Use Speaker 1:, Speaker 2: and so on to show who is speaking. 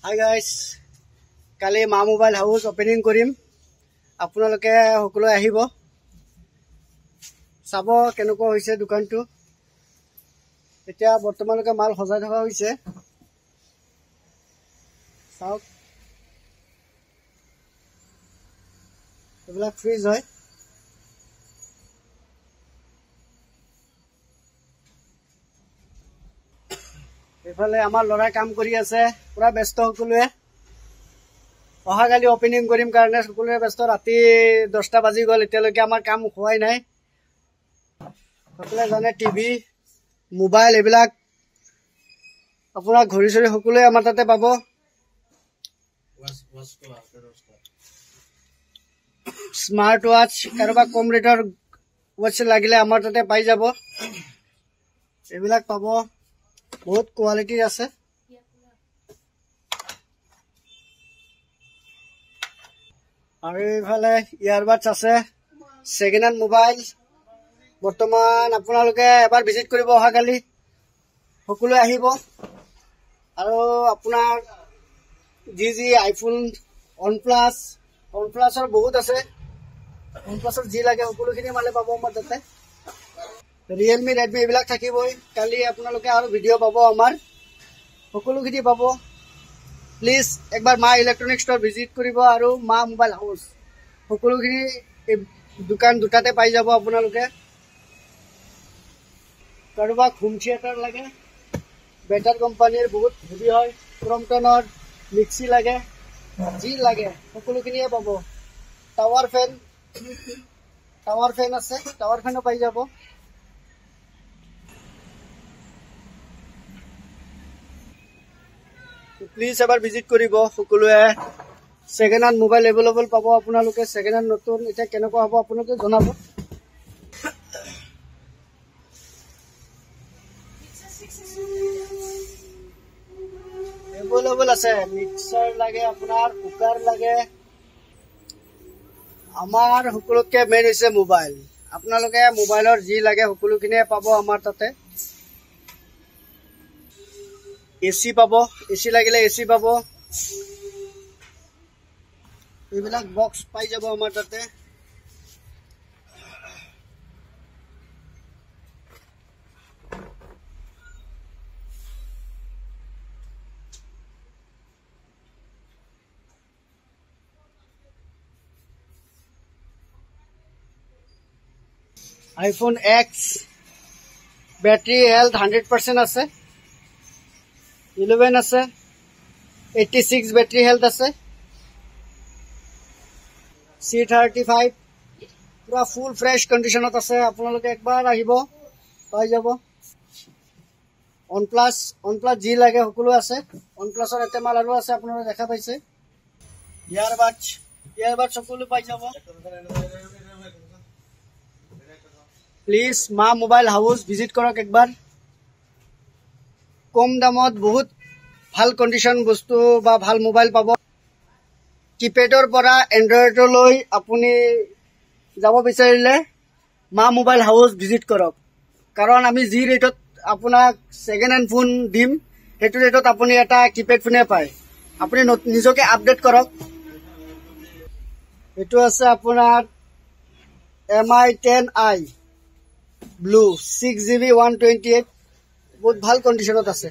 Speaker 1: Hi guys, কালি মা mobile হাউস opening কৰিম আপোনালোকে সকলো আহিব চাব কেনেকুৱা হৈছে দোকানটো এতিয়া বৰ্তমানলৈকে মাল সজাই থকা হৈছে চাওক এইবিলাক ফ্ৰিজ হয় এফালে আমাৰ লৰাই কাম কৰি আছে পুৰা ব্যস্ত সকলোৱে অহাকালি ওপেনিং কৰিম কাৰণে সকলোৱে ব্যস্ত ৰাতি 10টা বাজি গ'ল এতিয়ালৈকে আমাৰ কাম হোৱাই নাই সকলোৱে জানে টিভি মোবাইল এইবিলাক আপোনাৰ ঘড়ী চড়ী সকলোৱে আমাৰ তাতে পাব স্মাৰ্ট ওয়াচ কাৰোবাক কম ৰেটৰ ওয়াচ লাগিলে আমাৰ তাতে পাই যাব এইবিলাক পাব বহুত কোৱালিটিৰ আছে আৰু এইফালে ইয়াৰবাডছ আছে সেকেন্ড হ্যান্ড মোবাইল বৰ্তমান আপোনালোকে এবাৰ ভিজিট কৰিব অহাকালি সকলোৱে আহিব আৰু আপোনাৰ জি আইফোন OnePlusৰ বহুত আছে OnePlusৰ যি লাগে সকলোখিনি মালে পাব আমাৰ তাতে Realme Redmi এইবিলাক থাকিবই কালি আপোনালোকে আৰু ভিডিঅ' পাব আমাৰ সকলোখিনি পাব প্লিজ একবাৰ মা ইলেক্ট্ৰনিক ষ্টৰ ভিজিট কৰিব আৰু মা মোবাইল হাউস সকলোখিনি দোকান দুটাতে পাই যাব আপোনালোকে কাৰোবাক হোম থিয়েটাৰ লাগে বেটাৰ কোম্পানীৰ বহুত হেভি হয় ক্ৰমটনৰ মিক্সি লাগে যি লাগে সকলোখিনিয়ে পাব টাৱাৰ ফেন আছে টাৱাৰ ফেনো পাই যাব প্লিজ এবাৰ ভিজিট কৰিব সকলোৱে সেকেন্ড হ্যান্ড মোবাইল এভেইলেবল পাব আপোনালোকে সেকেন্ড হ্যান্ড নতুন এটা কেনেকুৱা হ'ব আপোনালোকে জনাব এভেইলেবল আছে মিক্সাৰ লাগে আপোনাৰ কুকাৰ লাগে আমাৰ সকলোতকে মেইন হৈছে মোবাইল আপোনালোকে মোবাইলৰ যি লাগে সকলোখিনিয়ে পাব আমাৰ তাতে এসি পাব এসি লাগিলে এসি পাব এইবিলাক বক্স পাই যাব আমাৰ তাতে iPhone X ব্যাটারি হেলথ 100% আছে 11 আছে 86 ব্যাটারি হেলথ আছে C35 পুরা ফুল ফ্রেশ কন্ডিশনত আছে আপোনালোকে একবাৰ আহিব পাই যাব OnePlus জি লাগে সকলো আছে OnePlusৰ এটা মাল আৰু আছে আপোনালোকে দেখা পাইছে ইয়াৰবাডছ সকলো পাই যাব প্লিজ মা মোবাইল হাউস ভিজিট কৰক একবাৰ কম দামত বহুত ভাল কন্ডিশন বস্তু বা ভাল মোবাইল পাব কিপ্যাডৰ পৰা এন্ড্ৰইডলৈ আপুনি যাব বিচাৰিলে মা মোবাইল হাউস ভিজিট কৰক কাৰণ আমি যি ৰেটত আপোনাক সেকেন্ড হ্যান্ড ফোন দিম হেতু ৰেটত আপুনি এটা কিপ্যাড ফোনে পায় আপুনি নিজকে আপডেট কৰক এটো আছে আপোনাৰ MI 10i ব্লু 6GB 128 বহুত ভাল কন্ডিশনত আছে